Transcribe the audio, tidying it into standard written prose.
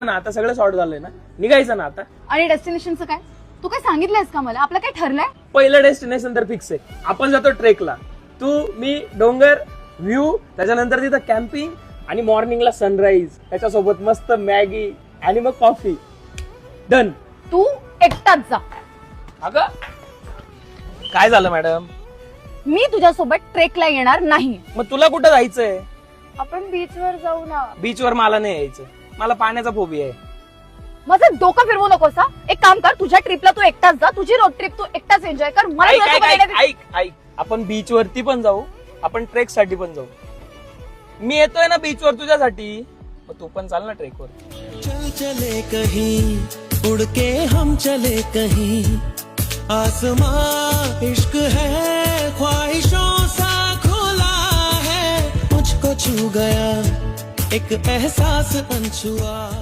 ना आता सगळं सॉर्ट झालंय ना, निघायचं ना आता. आणि डेस्टिनेशनचं काय? तू काय सांगितलंयस का मला? आपलं काय ठरलंय? पहिलं डेस्टिनेशन तर फिक्स आहे. आपण जातो ट्रेकला, तू मी डोंगर व्ह्यू, त्याच्यानंतर तिथं कॅम्पिंग आणि मॉर्निंगला सनराईज, त्याच्यासोबत मस्त मॅगी आणि मग कॉफी. डन. तू एकटाच जा. अगं काय झालं मॅडम? मी तुझ्यासोबत ट्रेकला येणार नाही. मग तुला कुठं जायचंय? आपण बीचवर जाऊ ना. बीचवर मला नाही यायचं, मला पाण्याचा फोबिया आहे. माझं डोकं फिरवू नकोस हा. एक काम कर, तुझ्या ट्रिपला तू एकटाच जा, तुझी रोड ट्रिप तू एकटाच एन्जॉय कर. मला ऐक तुझ्यासोबत ऐक ऐक येण्याची- ऐक ऐक आपण बीच वरती पण जाऊ, आपण ट्रेक साठी पण जाऊ. मी येतोय ना बीचवर तुझ्यासाठी, मग तू पण चाल ना ट्रेकवर. चल चले कहीं उड़ के हम चले कहीं आसमां इश्क है ख्वाहिशों सा खुला है मुझको छू गया एक एहसास अनछुआ.